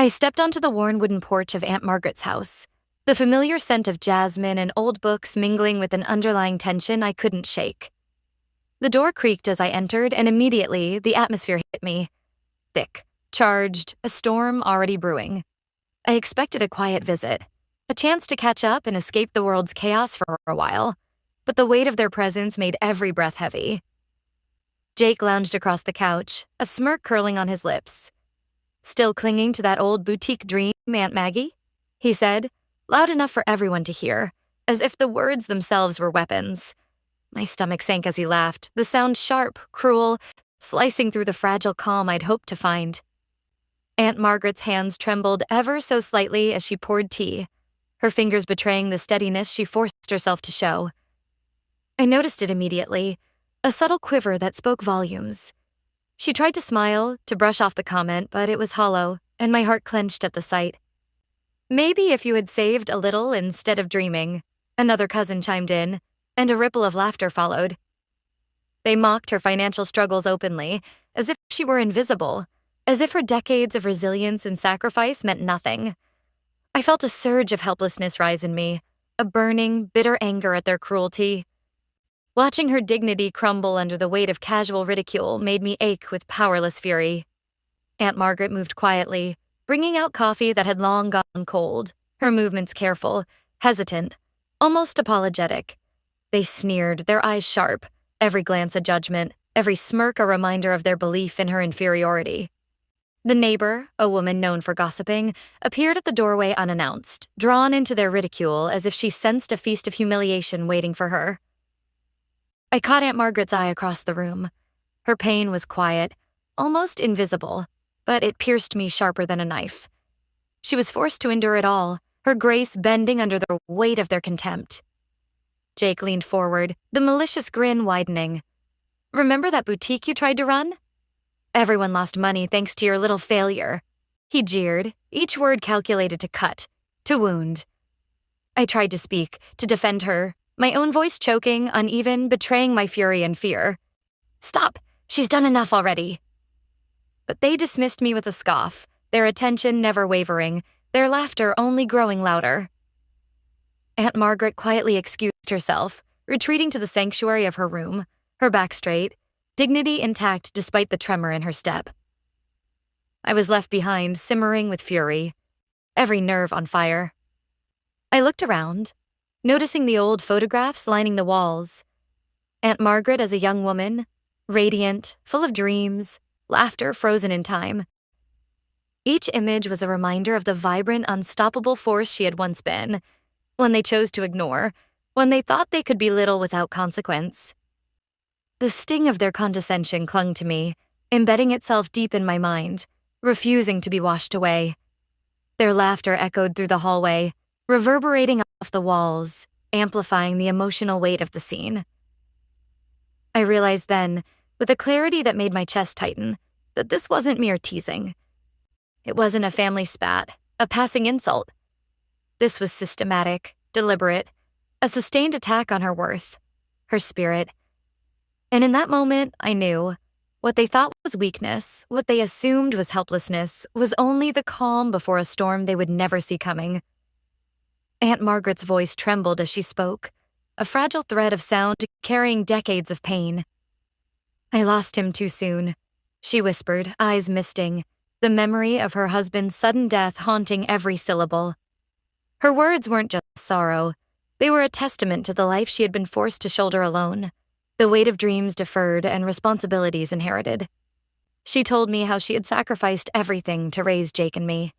I stepped onto the worn wooden porch of Aunt Margaret's house, the familiar scent of jasmine and old books mingling with an underlying tension I couldn't shake. The door creaked as I entered, and immediately the atmosphere hit me. Thick, charged, a storm already brewing. I expected a quiet visit, a chance to catch up and escape the world's chaos for a while, but the weight of their presence made every breath heavy. Jake lounged across the couch, a smirk curling on his lips. "Still clinging to that old boutique dream, Aunt Maggie?" he said, loud enough for everyone to hear, as if the words themselves were weapons. My stomach sank as he laughed, the sound sharp, cruel, slicing through the fragile calm I'd hoped to find. Aunt Margaret's hands trembled ever so slightly as she poured tea, her fingers betraying the steadiness she forced herself to show. I noticed it immediately, a subtle quiver that spoke volumes. She tried to smile, to brush off the comment, but it was hollow, and my heart clenched at the sight. "Maybe if you had saved a little instead of dreaming," another cousin chimed in, and a ripple of laughter followed. They mocked her financial struggles openly, as if she were invisible, as if her decades of resilience and sacrifice meant nothing. I felt a surge of helplessness rise in me, a burning, bitter anger at their cruelty. Watching her dignity crumble under the weight of casual ridicule made me ache with powerless fury. Aunt Margaret moved quietly, bringing out coffee that had long gone cold, her movements careful, hesitant, almost apologetic. They sneered, their eyes sharp, every glance a judgment, every smirk a reminder of their belief in her inferiority. The neighbor, a woman known for gossiping, appeared at the doorway unannounced, drawn into their ridicule as if she sensed a feast of humiliation waiting for her. I caught Aunt Margaret's eye across the room. Her pain was quiet, almost invisible, but it pierced me sharper than a knife. She was forced to endure it all, her grace bending under the weight of their contempt. Jake leaned forward, the malicious grin widening. "Remember that boutique you tried to run? Everyone lost money thanks to your little failure." He jeered, each word calculated to cut, to wound. I tried to speak, to defend her, my own voice choking, uneven, betraying my fury and fear. "Stop! She's done enough already." But they dismissed me with a scoff, their attention never wavering, their laughter only growing louder. Aunt Margaret quietly excused herself, retreating to the sanctuary of her room, her back straight, dignity intact despite the tremor in her step. I was left behind, simmering with fury, every nerve on fire. I looked around, noticing the old photographs lining the walls. Aunt Margaret as a young woman, radiant, full of dreams, laughter frozen in time. Each image was a reminder of the vibrant, unstoppable force she had once been, one they chose to ignore, when they thought they could belittle without consequence. The sting of their condescension clung to me, embedding itself deep in my mind, refusing to be washed away. Their laughter echoed through the hallway, reverberating off the walls, amplifying the emotional weight of the scene. I realized then, with a clarity that made my chest tighten, that this wasn't mere teasing. It wasn't a family spat, a passing insult. This was systematic, deliberate, a sustained attack on her worth, her spirit. And in that moment, I knew, what they thought was weakness, what they assumed was helplessness, was only the calm before a storm they would never see coming. Aunt Margaret's voice trembled as she spoke, a fragile thread of sound carrying decades of pain. "I lost him too soon," she whispered, eyes misting, the memory of her husband's sudden death haunting every syllable. Her words weren't just sorrow. They were a testament to the life she had been forced to shoulder alone, the weight of dreams deferred and responsibilities inherited. She told me how she had sacrificed everything to raise Jake and me,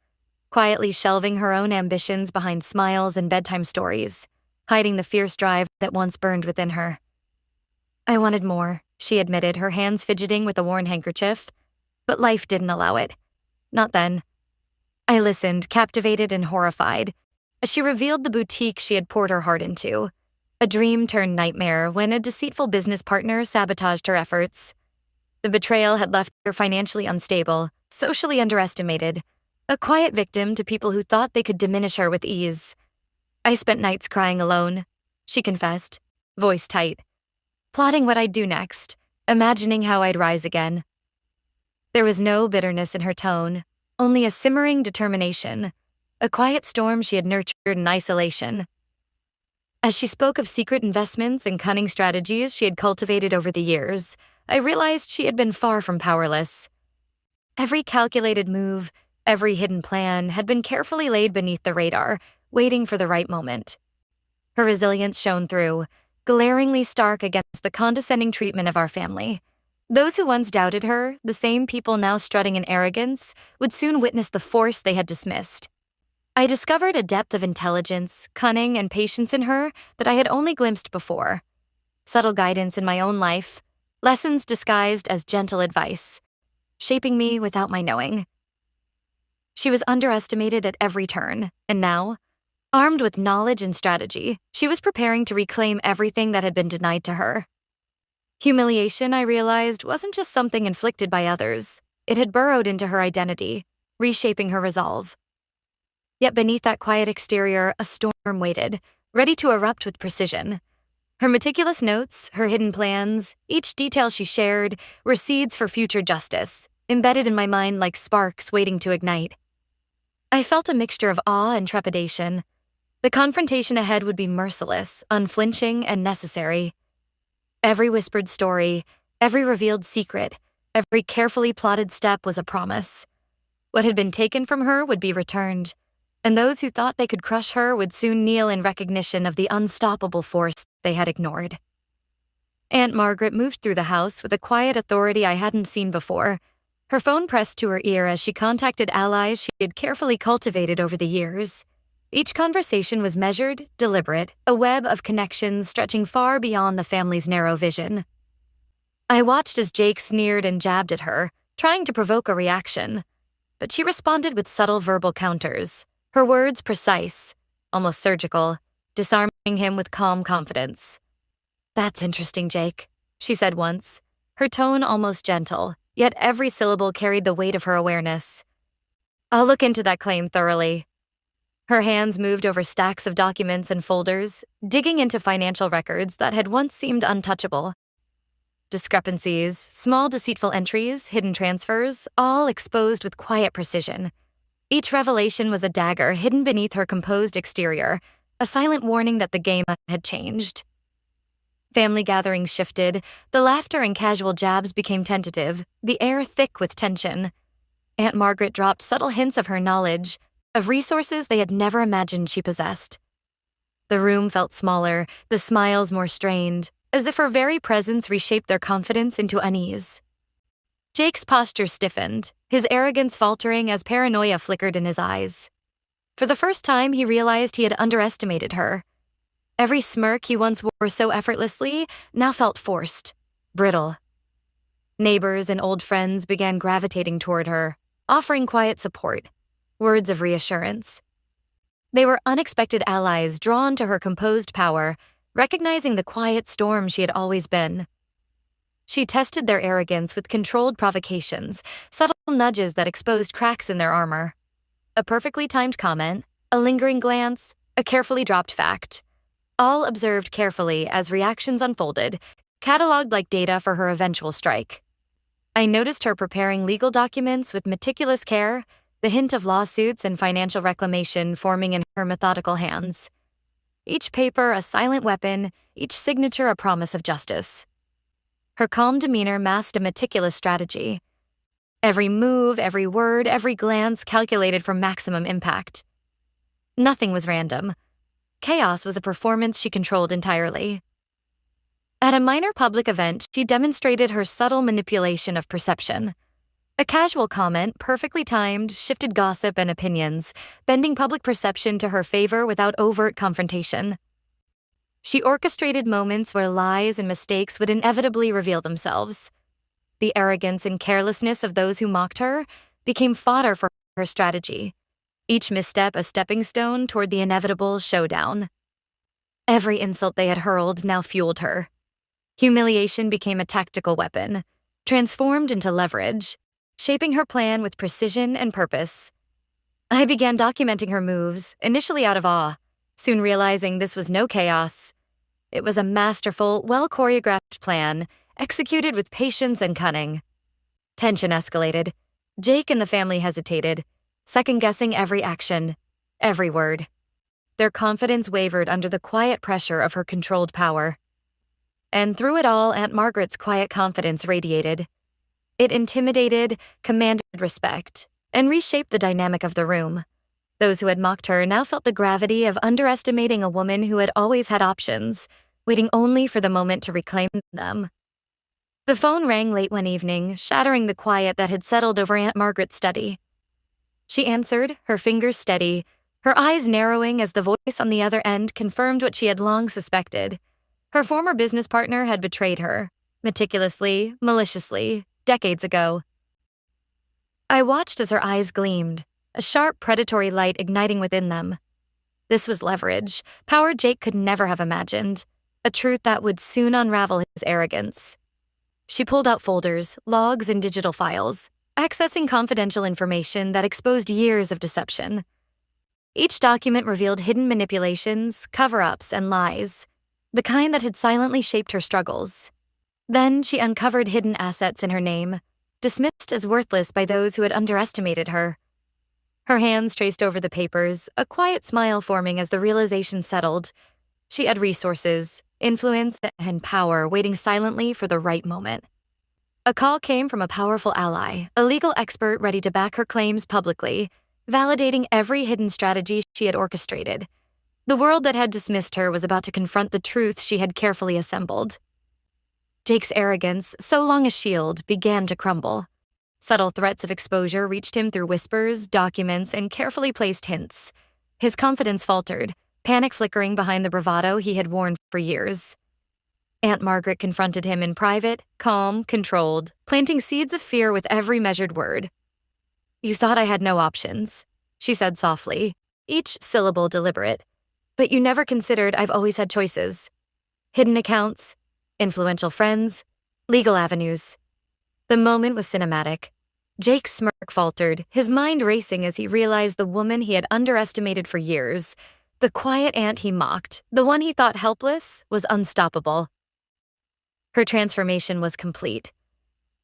quietly shelving her own ambitions behind smiles and bedtime stories, hiding the fierce drive that once burned within her. "I wanted more," she admitted, her hands fidgeting with a worn handkerchief, but life didn't allow it. Not then. I listened, captivated and horrified, as she revealed the boutique she had poured her heart into, a dream turned nightmare when a deceitful business partner sabotaged her efforts. The betrayal had left her financially unstable, socially underestimated, a quiet victim to people who thought they could diminish her with ease. "I spent nights crying alone," she confessed, voice tight, plotting what I'd do next, imagining how I'd rise again. There was no bitterness in her tone, only a simmering determination, a quiet storm she had nurtured in isolation. As she spoke of secret investments and cunning strategies she had cultivated over the years, I realized she had been far from powerless. Every calculated move, every hidden plan had been carefully laid beneath the radar, waiting for the right moment. Her resilience shone through, glaringly stark against the condescending treatment of our family. Those who once doubted her, the same people now strutting in arrogance, would soon witness the force they had dismissed. I discovered a depth of intelligence, cunning, and patience in her that I had only glimpsed before. Subtle guidance in my own life, lessons disguised as gentle advice, shaping me without my knowing. She was underestimated at every turn, and now, armed with knowledge and strategy, she was preparing to reclaim everything that had been denied to her. Humiliation, I realized, wasn't just something inflicted by others. It had burrowed into her identity, reshaping her resolve. Yet beneath that quiet exterior, a storm waited, ready to erupt with precision. Her meticulous notes, her hidden plans, each detail she shared, were seeds for future justice, embedded in my mind like sparks waiting to ignite. I felt a mixture of awe and trepidation. The confrontation ahead would be merciless, unflinching, and necessary. Every whispered story, every revealed secret, every carefully plotted step was a promise. What had been taken from her would be returned, and those who thought they could crush her would soon kneel in recognition of the unstoppable force they had ignored. Aunt Margaret moved through the house with a quiet authority I hadn't seen before, her phone pressed to her ear as she contacted allies she had carefully cultivated over the years. Each conversation was measured, deliberate, a web of connections stretching far beyond the family's narrow vision. I watched as Jake sneered and jabbed at her, trying to provoke a reaction, but she responded with subtle verbal counters, her words precise, almost surgical, disarming him with calm confidence. "That's interesting, Jake," she said once, her tone almost gentle, yet every syllable carried the weight of her awareness. "I'll look into that claim thoroughly." Her hands moved over stacks of documents and folders, digging into financial records that had once seemed untouchable. Discrepancies, small deceitful entries, hidden transfers, all exposed with quiet precision. Each revelation was a dagger hidden beneath her composed exterior, a silent warning that the game had changed. Family gatherings shifted, the laughter and casual jabs became tentative, the air thick with tension. Aunt Margaret dropped subtle hints of her knowledge, of resources they had never imagined she possessed. The room felt smaller, the smiles more strained, as if her very presence reshaped their confidence into unease. Jake's posture stiffened, his arrogance faltering as paranoia flickered in his eyes. For the first time, he realized he had underestimated her. Every smirk he once wore so effortlessly now felt forced, brittle. Neighbors and old friends began gravitating toward her, offering quiet support, words of reassurance. They were unexpected allies drawn to her composed power, recognizing the quiet storm she had always been. She tested their arrogance with controlled provocations, subtle nudges that exposed cracks in their armor. A perfectly timed comment, a lingering glance, a carefully dropped fact. All observed carefully as reactions unfolded, cataloged like data for her eventual strike. I noticed her preparing legal documents with meticulous care, the hint of lawsuits and financial reclamation forming in her methodical hands. Each paper a silent weapon, each signature a promise of justice. Her calm demeanor masked a meticulous strategy. Every move, every word, every glance calculated for maximum impact. Nothing was random. Chaos was a performance she controlled entirely. At a minor public event, she demonstrated her subtle manipulation of perception. A casual comment, perfectly timed, shifted gossip and opinions, bending public perception to her favor without overt confrontation. She orchestrated moments where lies and mistakes would inevitably reveal themselves. The arrogance and carelessness of those who mocked her became fodder for her strategy, each misstep a stepping stone toward the inevitable showdown. Every insult they had hurled now fueled her. Humiliation became a tactical weapon, transformed into leverage, shaping her plan with precision and purpose. I began documenting her moves, initially out of awe, soon realizing this was no chaos. It was a masterful, well-choreographed plan, executed with patience and cunning. Tension escalated. Jake and the family hesitated, second-guessing every action, every word. Their confidence wavered under the quiet pressure of her controlled power. And through it all, Aunt Margaret's quiet confidence radiated. It intimidated, commanded respect, and reshaped the dynamic of the room. Those who had mocked her now felt the gravity of underestimating a woman who had always had options, waiting only for the moment to reclaim them. The phone rang late one evening, shattering the quiet that had settled over Aunt Margaret's study. She answered, her fingers steady, her eyes narrowing as the voice on the other end confirmed what she had long suspected. Her former business partner had betrayed her, meticulously, maliciously, decades ago. I watched as her eyes gleamed, a sharp predatory light igniting within them. This was leverage, power Jake could never have imagined, a truth that would soon unravel his arrogance. She pulled out folders, logs, and digital files, accessing confidential information that exposed years of deception. Each document revealed hidden manipulations, cover-ups, and lies, the kind that had silently shaped her struggles. Then she uncovered hidden assets in her name, dismissed as worthless by those who had underestimated her. Her hands traced over the papers, a quiet smile forming as the realization settled. She had resources, influence, and power waiting silently for the right moment. A call came from a powerful ally, a legal expert ready to back her claims publicly, validating every hidden strategy she had orchestrated. The world that had dismissed her was about to confront the truth she had carefully assembled. Jake's arrogance, so long a shield, began to crumble. Subtle threats of exposure reached him through whispers, documents, and carefully placed hints. His confidence faltered, panic flickering behind the bravado he had worn for years. Aunt Margaret confronted him in private, calm, controlled, planting seeds of fear with every measured word. "You thought I had no options," she said softly, each syllable deliberate. "But you never considered I've always had choices. Hidden accounts, influential friends, legal avenues." The moment was cinematic. Jake's smirk faltered, his mind racing as he realized the woman he had underestimated for years, the quiet aunt he mocked, the one he thought helpless, was unstoppable. Her transformation was complete.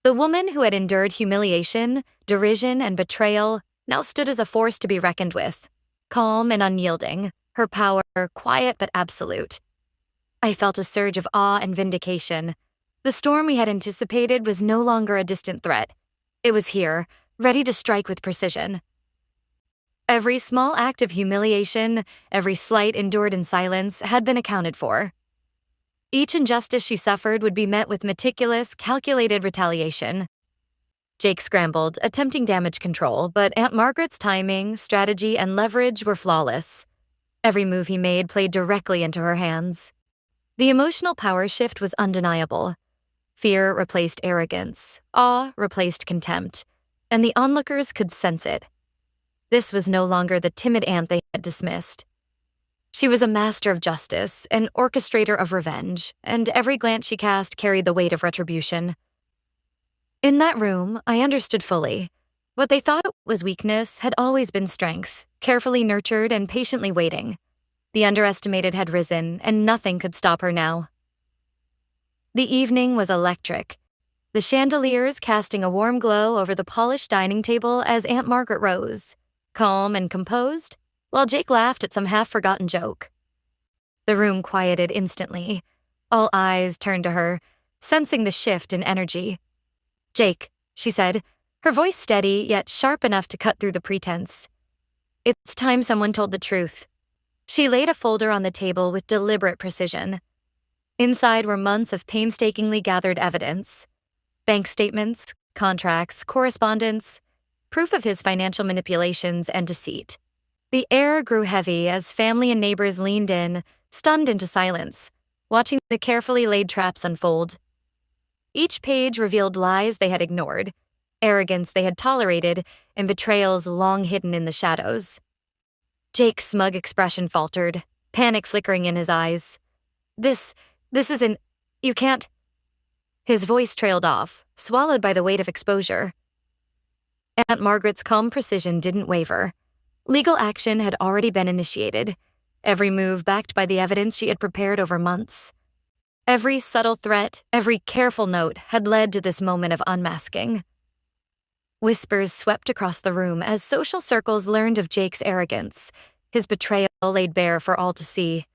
The woman who had endured humiliation, derision, and betrayal now stood as a force to be reckoned with, calm and unyielding, her power quiet but absolute. I felt a surge of awe and vindication. The storm we had anticipated was no longer a distant threat. It was here, ready to strike with precision. Every small act of humiliation, every slight endured in silence, had been accounted for. Each injustice she suffered would be met with meticulous, calculated retaliation. Jake scrambled, attempting damage control, but Aunt Margaret's timing, strategy, and leverage were flawless. Every move he made played directly into her hands. The emotional power shift was undeniable. Fear replaced arrogance, awe replaced contempt, and the onlookers could sense it. This was no longer the timid aunt they had dismissed. She was a master of justice, an orchestrator of revenge, and every glance she cast carried the weight of retribution. In that room, I understood fully. What they thought was weakness had always been strength, carefully nurtured and patiently waiting. The underestimated had risen, and nothing could stop her now. The evening was electric, the chandeliers casting a warm glow over the polished dining table as Aunt Margaret rose, calm and composed, while Jake laughed at some half-forgotten joke. The room quieted instantly. All eyes turned to her, sensing the shift in energy. "Jake," she said, her voice steady yet sharp enough to cut through the pretense. "It's time someone told the truth." She laid a folder on the table with deliberate precision. Inside were months of painstakingly gathered evidence. Bank statements, contracts, correspondence, proof of his financial manipulations and deceit. The air grew heavy as family and neighbors leaned in, stunned into silence, watching the carefully laid traps unfold. Each page revealed lies they had ignored, arrogance they had tolerated, and betrayals long hidden in the shadows. Jake's smug expression faltered, panic flickering in his eyes. This isn't... You can't... His voice trailed off, swallowed by the weight of exposure. Aunt Margaret's calm precision didn't waver. Legal action had already been initiated, every move backed by the evidence she had prepared over months. Every subtle threat, every careful note had led to this moment of unmasking. Whispers swept across the room as social circles learned of Jake's arrogance, his betrayal laid bare for all to see.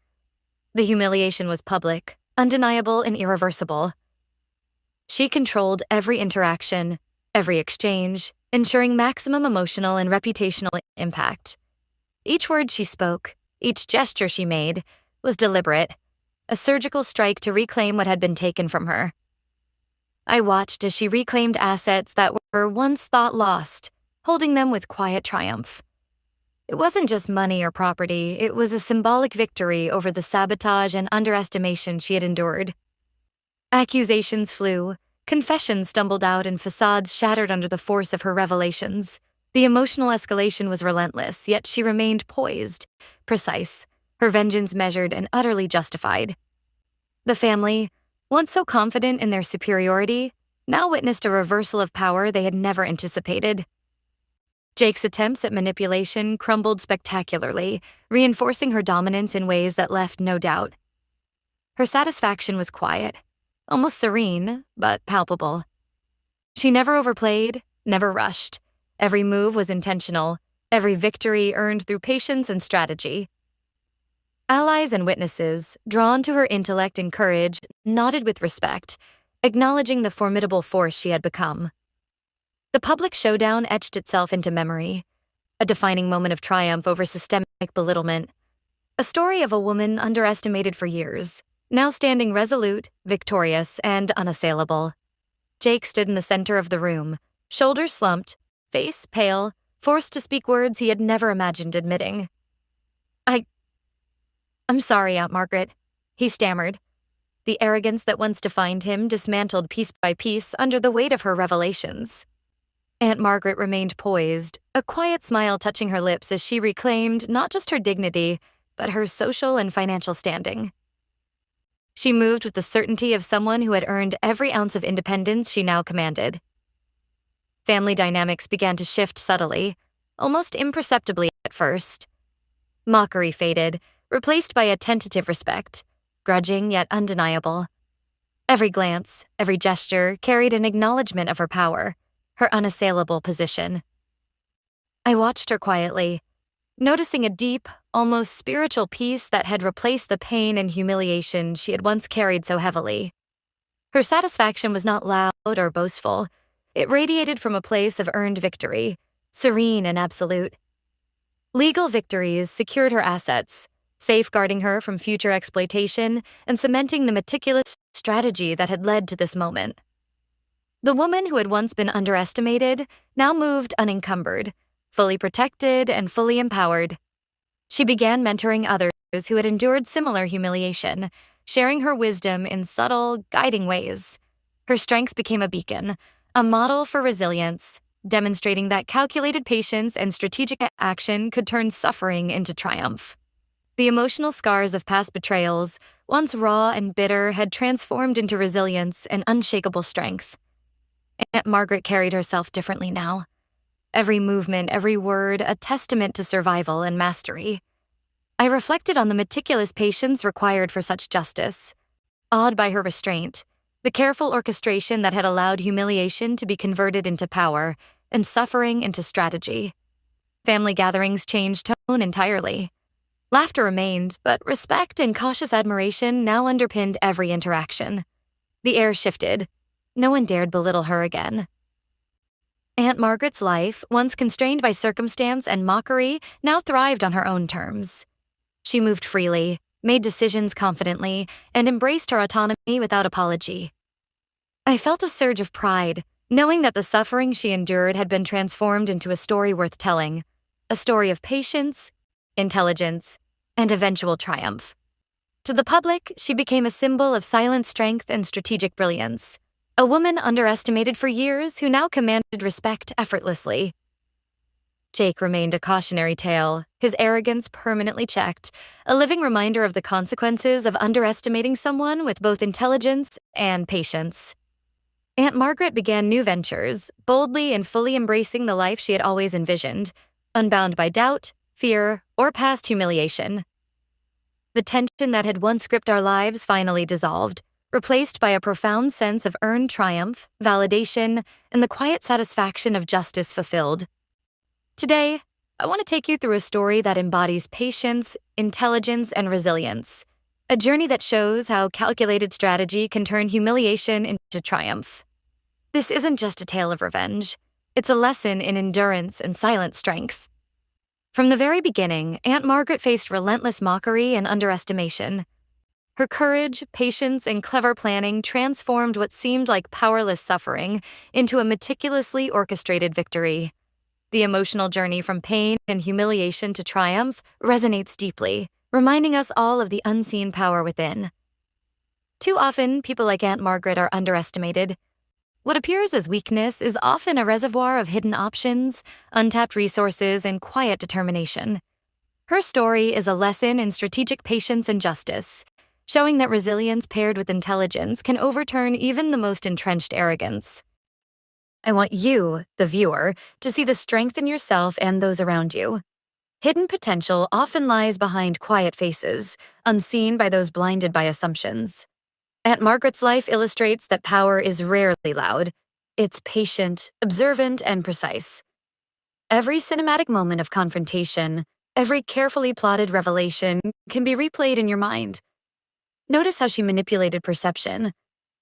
The humiliation was public, undeniable and irreversible. She controlled every interaction, every exchange, ensuring maximum emotional and reputational impact. Each word she spoke, each gesture she made, was deliberate, a surgical strike to reclaim what had been taken from her. I watched as she reclaimed assets that were once thought lost, holding them with quiet triumph. It wasn't just money or property, it was a symbolic victory over the sabotage and underestimation she had endured. Accusations flew, confessions stumbled out, and facades shattered under the force of her revelations. The emotional escalation was relentless, yet she remained poised, precise, her vengeance measured and utterly justified. The family, once so confident in their superiority, now witnessed a reversal of power they had never anticipated. Jake's attempts at manipulation crumbled spectacularly, reinforcing her dominance in ways that left no doubt. Her satisfaction was quiet, almost serene, but palpable. She never overplayed, never rushed. Every move was intentional, every victory earned through patience and strategy. Allies and witnesses, drawn to her intellect and courage, nodded with respect, acknowledging the formidable force she had become. The public showdown etched itself into memory, a defining moment of triumph over systemic belittlement, a story of a woman underestimated for years, now standing resolute, victorious, and unassailable. Jake stood in the center of the room, shoulders slumped, face pale, forced to speak words he had never imagined admitting. I'm sorry, Aunt Margaret, he stammered. The arrogance that once defined him dismantled piece by piece under the weight of her revelations. Aunt Margaret remained poised, a quiet smile touching her lips as she reclaimed not just her dignity, but her social and financial standing. She moved with the certainty of someone who had earned every ounce of independence she now commanded. Family dynamics began to shift subtly, almost imperceptibly at first. Mockery faded, replaced by a tentative respect, grudging yet undeniable. Every glance, every gesture carried an acknowledgement of her power, her unassailable position. I watched her quietly, noticing a deep, almost spiritual peace that had replaced the pain and humiliation she had once carried so heavily. Her satisfaction was not loud or boastful. It radiated from a place of earned victory, serene and absolute. Legal victories secured her assets, safeguarding her from future exploitation and cementing the meticulous strategy that had led to this moment. The woman who had once been underestimated now moved unencumbered, fully protected and fully empowered. She began mentoring others who had endured similar humiliation, sharing her wisdom in subtle, guiding ways. Her strength became a beacon, a model for resilience, demonstrating that calculated patience and strategic action could turn suffering into triumph. The emotional scars of past betrayals, once raw and bitter, had transformed into resilience and unshakable strength. Aunt Margaret carried herself differently now. Every movement, every word, a testament to survival and mastery. I reflected on the meticulous patience required for such justice, awed by her restraint, the careful orchestration that had allowed humiliation to be converted into power and suffering into strategy. Family gatherings changed tone entirely. Laughter remained, but respect and cautious admiration now underpinned every interaction. The air shifted. No one dared belittle her again. Aunt Margaret's life, once constrained by circumstance and mockery, now thrived on her own terms. She moved freely, made decisions confidently, and embraced her autonomy without apology. I felt a surge of pride, knowing that the suffering she endured had been transformed into a story worth telling, a story of patience, intelligence, and eventual triumph. To the public, she became a symbol of silent strength and strategic brilliance, a woman underestimated for years who now commanded respect effortlessly. Jake remained a cautionary tale, his arrogance permanently checked, a living reminder of the consequences of underestimating someone with both intelligence and patience. Aunt Margaret began new ventures, boldly and fully embracing the life she had always envisioned, unbound by doubt, fear, or past humiliation. The tension that had once gripped our lives finally dissolved, replaced by a profound sense of earned triumph, validation, and the quiet satisfaction of justice fulfilled. Today, I want to take you through a story that embodies patience, intelligence, and resilience, a journey that shows how calculated strategy can turn humiliation into triumph. This isn't just a tale of revenge. It's a lesson in endurance and silent strength. From the very beginning, Aunt Margaret faced relentless mockery and underestimation. Her courage, patience, and clever planning transformed what seemed like powerless suffering into a meticulously orchestrated victory. The emotional journey from pain and humiliation to triumph resonates deeply, reminding us all of the unseen power within. Too often, people like Aunt Margaret are underestimated. What appears as weakness is often a reservoir of hidden options, untapped resources, and quiet determination. Her story is a lesson in strategic patience and justice, showing that resilience paired with intelligence can overturn even the most entrenched arrogance. I want you, the viewer, to see the strength in yourself and those around you. Hidden potential often lies behind quiet faces, unseen by those blinded by assumptions. Aunt Margaret's life illustrates that power is rarely loud. It's patient, observant, and precise. Every cinematic moment of confrontation, every carefully plotted revelation can be replayed in your mind. Notice how she manipulated perception,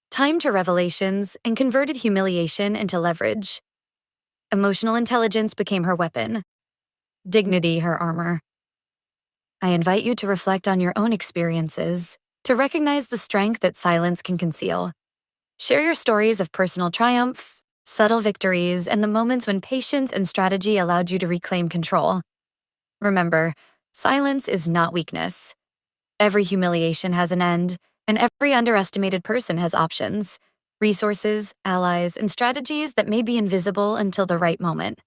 timed her revelations, and converted humiliation into leverage. Emotional intelligence became her weapon, dignity her armor. I invite you to reflect on your own experiences, to recognize the strength that silence can conceal. Share your stories of personal triumph, subtle victories, and the moments when patience and strategy allowed you to reclaim control. Remember, silence is not weakness. Every humiliation has an end, and every underestimated person has options, resources, allies, and strategies that may be invisible until the right moment.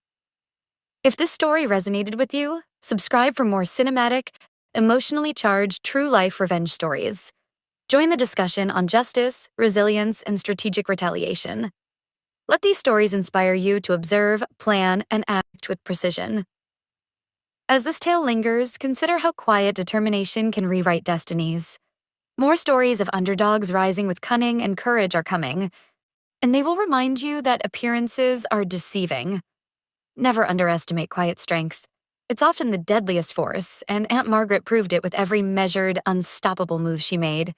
If this story resonated with you, subscribe for more cinematic, emotionally charged, true-life revenge stories. Join the discussion on justice, resilience, and strategic retaliation. Let these stories inspire you to observe, plan, and act with precision. As this tale lingers, consider how quiet determination can rewrite destinies. More stories of underdogs rising with cunning and courage are coming, and they will remind you that appearances are deceiving. Never underestimate quiet strength. It's often the deadliest force, and Aunt Margaret proved it with every measured, unstoppable move she made.